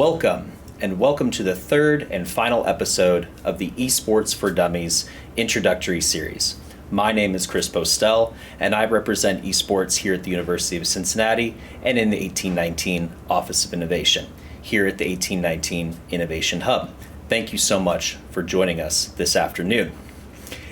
Welcome, and welcome to the third and final episode of the Esports for Dummies introductory series. My name is Chris Postel, and I represent esports here at the University of Cincinnati and in the 1819 Office of Innovation, here at the 1819 Innovation Hub. Thank you so much for joining us this afternoon.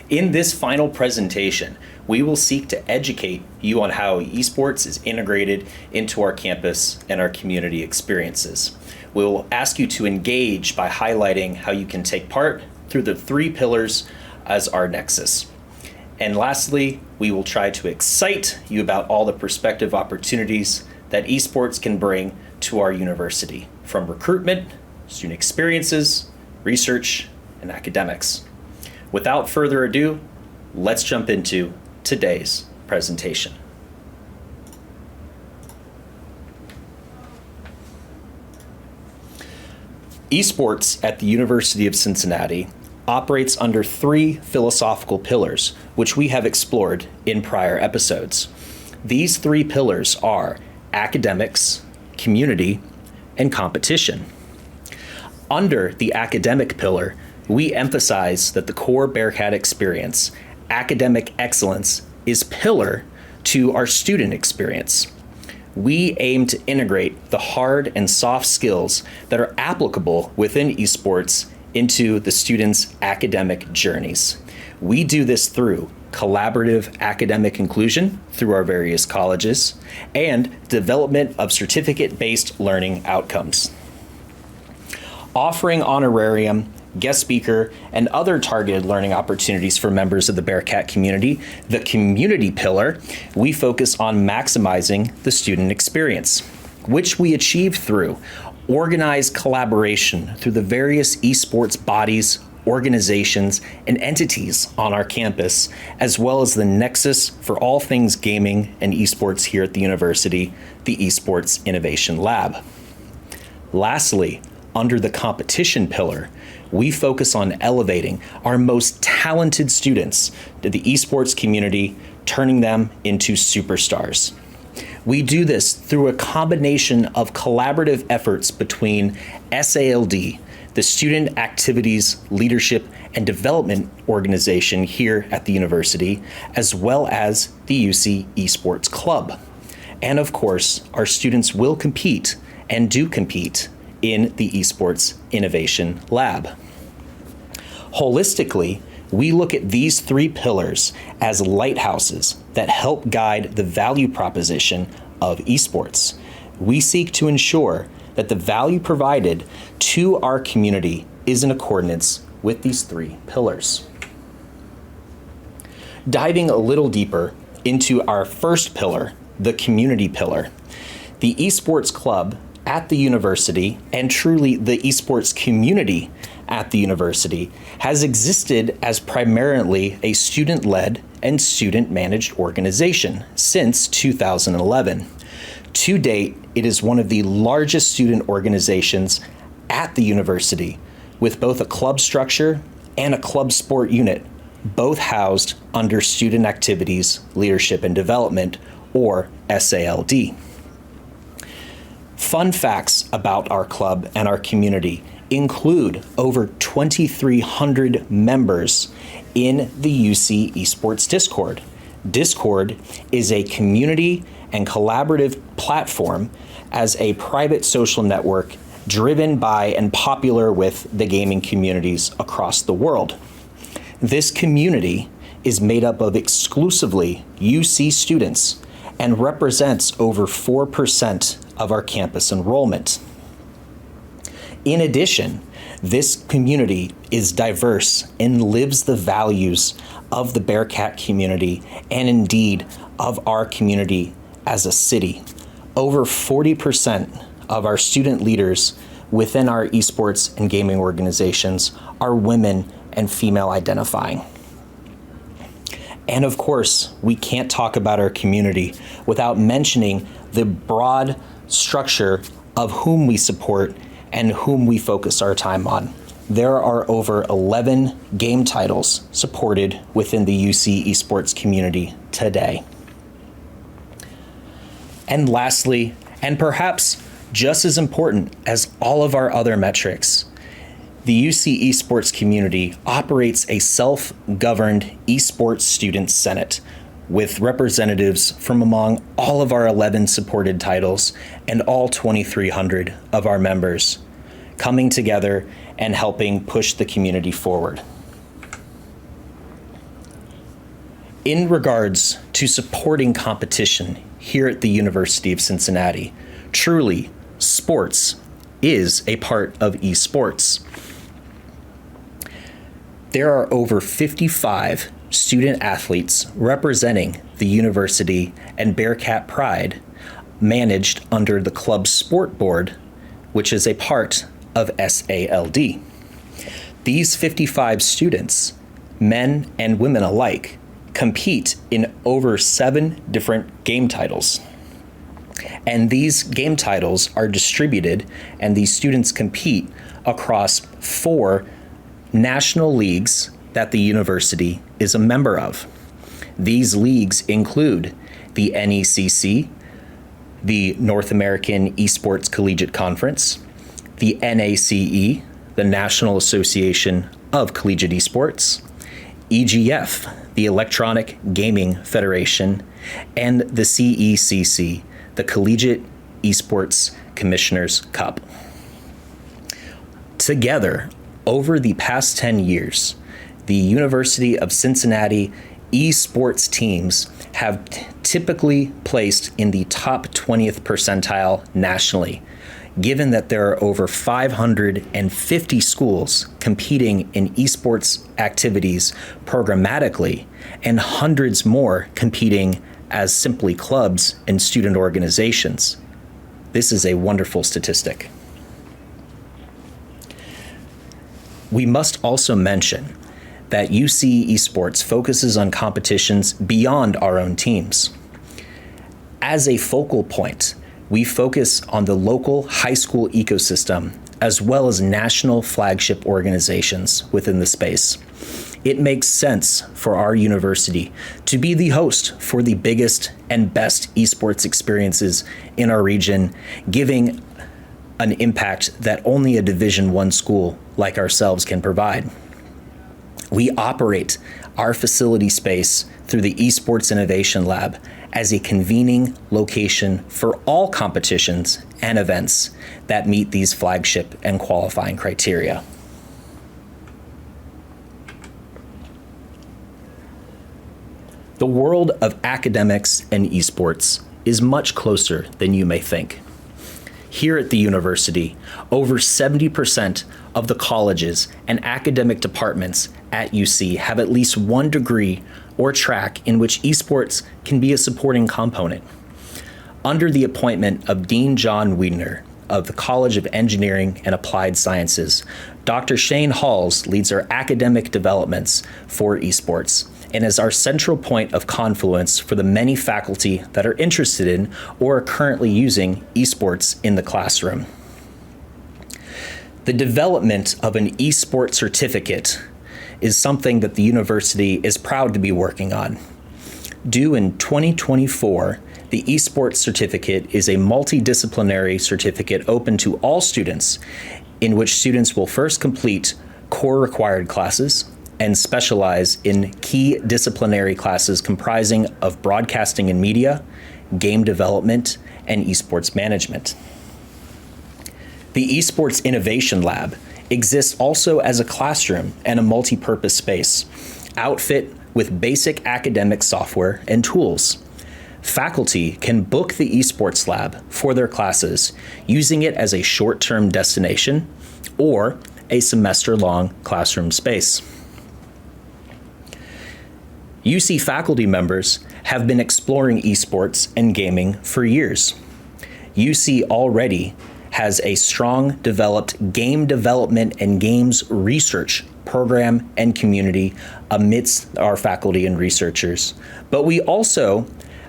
In this final presentation, we will seek to educate you on how esports is integrated into our campus and our community experiences. We will ask you to engage by highlighting how you can take part through the three pillars as our nexus. And lastly, we will try to excite you about all the prospective opportunities that esports can bring to our university, from recruitment, student experiences, research, and academics. Without further ado, let's jump into today's presentation. Esports at the University of Cincinnati operates under three philosophical pillars, which we have explored in prior episodes. These three pillars are academics, community, and competition. Under the academic pillar, we emphasize that the core Bearcat experience, academic excellence, is pillar to our student experience. We aim to integrate the hard and soft skills that are applicable within esports into the students' academic journeys. We do this through collaborative academic inclusion through our various colleges and development of certificate-based learning outcomes. Offering honorarium, guest speaker, and other targeted learning opportunities for members of the Bearcat community, the community pillar, we focus on maximizing the student experience, which we achieve through organized collaboration through the various esports bodies, organizations, and entities on our campus, as well as the nexus for all things gaming and esports here at the university, the Esports Innovation Lab. Lastly, under the competition pillar, we focus on elevating our most talented students to the esports community, turning them into superstars. We do this through a combination of collaborative efforts between SALD, the Student Activities, Leadership, and Development Organization here at the university, as well as the UC Esports Club. And of course, our students will compete and do compete in the Esports Innovation Lab. Holistically, we look at these three pillars as lighthouses that help guide the value proposition of esports. We seek to ensure that the value provided to our community is in accordance with these three pillars. Diving a little deeper into our first pillar, the community pillar, the Esports Club at the university, and truly the esports community at the university, has existed as primarily a student-led and student-managed organization since 2011. To date, it is one of the largest student organizations at the university, with both a club structure and a club sport unit, both housed under Student Activities, Leadership, and Development, or SALD. Fun facts about our club and our community include over 2,300 members in the UC Esports Discord. Discord is a community and collaborative platform as a private social network driven by and popular with the gaming communities across the world. This community is made up of exclusively UC students and represents over 4% of our campus enrollment. In addition, this community is diverse and lives the values of the Bearcat community and indeed of our community as a city. Over 40% of our student leaders within our esports and gaming organizations are women and female identifying. And of course, we can't talk about our community without mentioning the broad structure of whom we support and whom we focus our time on. There are over 11 game titles supported within the UC Esports community today. And lastly, and perhaps Just as important as all of our other metrics, the UC Esports community operates a self-governed esports student senate with representatives from among all of our 11 supported titles and all 2,300 of our members coming together and helping push the community forward. In regards to supporting competition here at the University of Cincinnati, truly, sports is a part of esports. There are over 55 student athletes representing the university and Bearcat Pride, managed under the club sport board, which is a part of SALD. These 55 students, men and women alike, compete in over 7 different game titles. And these game titles are distributed, and these students compete across 4 national leagues that the university is a member of. These leagues include the NECC, the North American Esports Collegiate Conference, the NACE, the National Association of Collegiate Esports, EGF, the Electronic Gaming Federation, and the CECC, the Collegiate Esports Commissioners Cup. Together, over the past 10 years, the University of Cincinnati esports teams have typically placed in the top 20th percentile nationally, given that there are over 550 schools competing in esports activities programmatically and hundreds more competing as simply clubs and student organizations. This is a wonderful statistic. We must also mention that UC Esports focuses on competitions beyond our own teams. As a focal point, we focus on the local high school ecosystem as well as national flagship organizations within the space. It makes sense for our university to be the host for the biggest and best esports experiences in our region, giving an impact that only a Division I school like ourselves can provide. We operate our facility space through the Esports Innovation Lab as a convening location for all competitions and events that meet these flagship and qualifying criteria. The world of academics and esports is much closer than you may think. Here at the university, over 70% of the colleges and academic departments at UC have at least one degree or track in which esports can be a supporting component. Under the appointment of Dean John Wiedner of the College of Engineering and Applied Sciences, Dr. Shane Halls leads our academic developments for esports and is our central point of confluence for the many faculty that are interested in or are currently using esports in the classroom. The development of an esports certificate is something that the university is proud to be working on. Due in 2024, the esports certificate is a multidisciplinary certificate open to all students, in which students will first complete core required classes and specialize in key disciplinary classes comprising of broadcasting and media, game development, and esports management. The Esports Innovation Lab exists also as a classroom and a multi-purpose space, outfit with basic academic software and tools. Faculty can book the Esports Lab for their classes, using it as a short-term destination or a semester-long classroom space. UC faculty members have been exploring esports and gaming for years. UC already has a strong developed game development and games research program and community amidst our faculty and researchers. But we also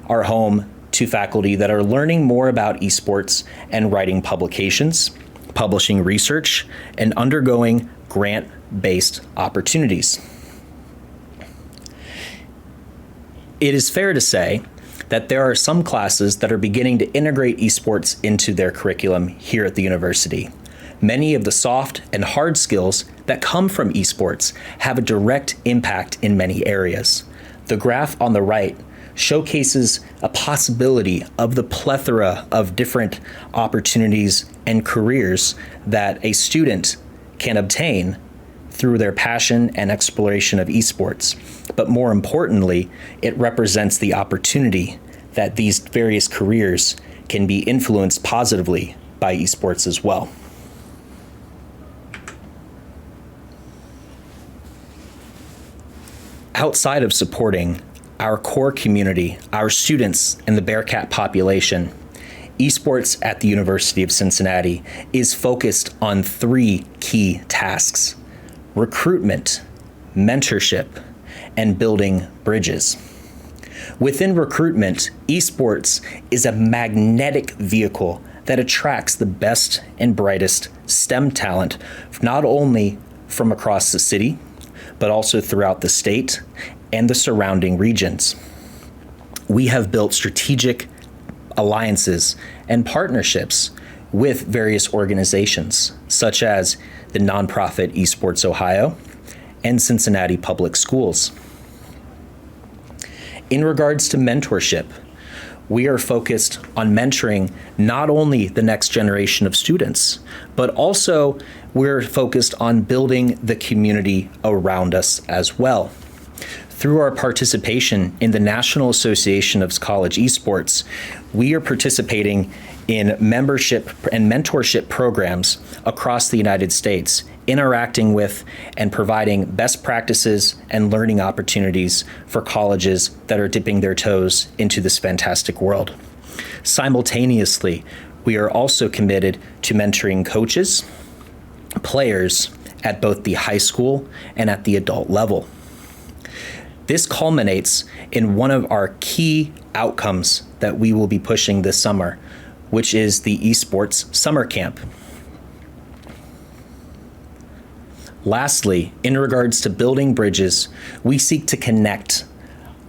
are home to faculty that are learning more about esports and writing publications, publishing research, and undergoing grant-based opportunities. It is fair to say that there are some classes that are beginning to integrate esports into their curriculum here at the university. Many of the soft and hard skills that come from esports have a direct impact in many areas. The graph on the right showcases a possibility of the plethora of different opportunities and careers that a student can obtain through their passion and exploration of esports. But more importantly, it represents the opportunity that these various careers can be influenced positively by esports as well. Outside of supporting our core community, our students, and the Bearcat population, esports at the University of Cincinnati is focused on 3 key tasks: recruitment, mentorship, and building bridges. Within recruitment, esports is a magnetic vehicle that attracts the best and brightest STEM talent, not only from across the city, but also throughout the state and the surrounding regions. We have built strategic alliances and partnerships with various organizations, such as the nonprofit Esports Ohio and Cincinnati Public Schools. In regards to mentorship, we are focused on mentoring not only the next generation of students, but also we're focused on building the community around us as well. Through our participation in the National Association of College Esports, we are participating in membership and mentorship programs across the United States, interacting with and providing best practices and learning opportunities for colleges that are dipping their toes into this fantastic world. Simultaneously, we are also committed to mentoring coaches, players at both the high school and at the adult level. This culminates in one of our key outcomes that we will be pushing this summer, which is the Esports Summer Camp. Lastly, in regards to building bridges, we seek to connect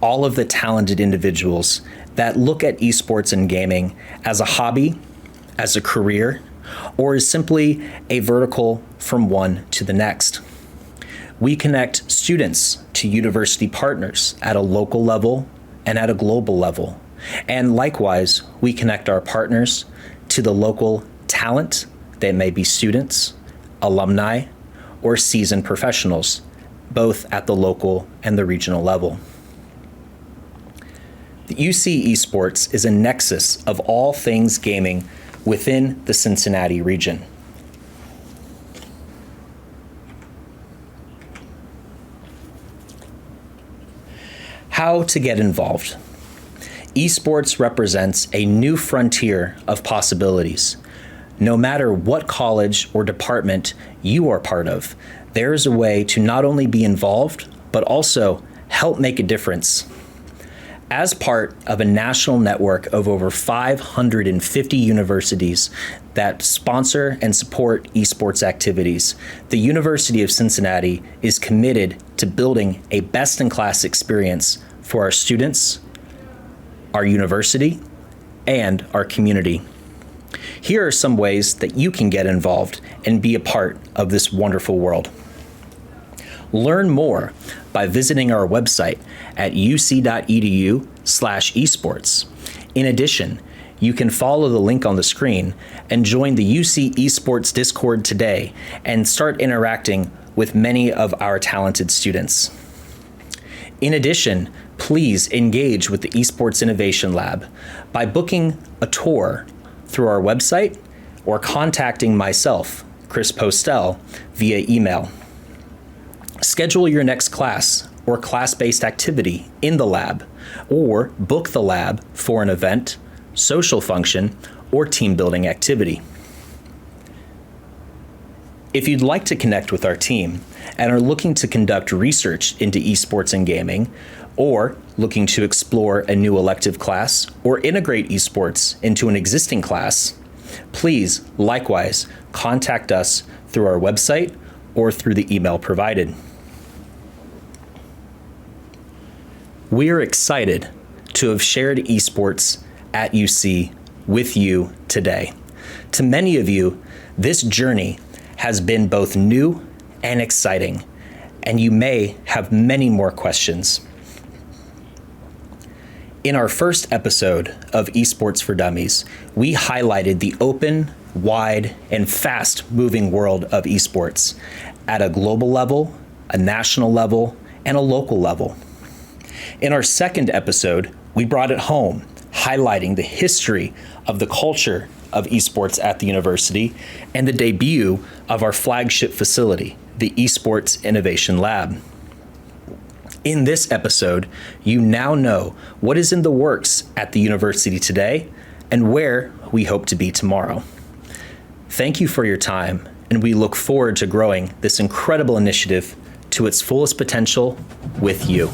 all of the talented individuals that look at esports and gaming as a hobby, as a career, or as simply a vertical from one to the next. We connect students to university partners at a local level and at a global level. And likewise, we connect our partners to the local talent. They may be students, alumni, or seasoned professionals, both at the local and the regional level. The UC Esports is a nexus of all things gaming within the Cincinnati region. How to get involved. Esports represents a new frontier of possibilities. No matter what college or department you are part of, there is a way to not only be involved, but also help make a difference. As part of a national network of over 550 universities that sponsor and support esports activities, the University of Cincinnati is committed to building a best-in-class experience for our students, our university, and our community. Here are some ways that you can get involved and be a part of this wonderful world. Learn more by visiting our website at uc.edu/esports. In addition, you can follow the link on the screen and join the UC Esports Discord today and start interacting with many of our talented students. In addition, please engage with the Esports Innovation Lab by booking a tour through our website or contacting myself, Chris Postel, via email. Schedule your next class or class-based activity in the lab, or book the lab for an event, social function, or team building activity. If you'd like to connect with our team and are looking to conduct research into esports and gaming, or looking to explore a new elective class or integrate esports into an existing class, please likewise contact us through our website or through the email provided. We are excited to have shared esports at UC with you today. To many of you, this journey has been both new and exciting, and you may have many more questions. In our first episode of Esports for Dummies, we highlighted the open, wide, and fast-moving world of esports at a global level, a national level, and a local level. In our second episode, we brought it home, highlighting the history of the culture of esports at the university and the debut of our flagship facility, the Esports Innovation Lab. In this episode, you now know what is in the works at the university today and where we hope to be tomorrow. Thank you for your time, and we look forward to growing this incredible initiative to its fullest potential with you.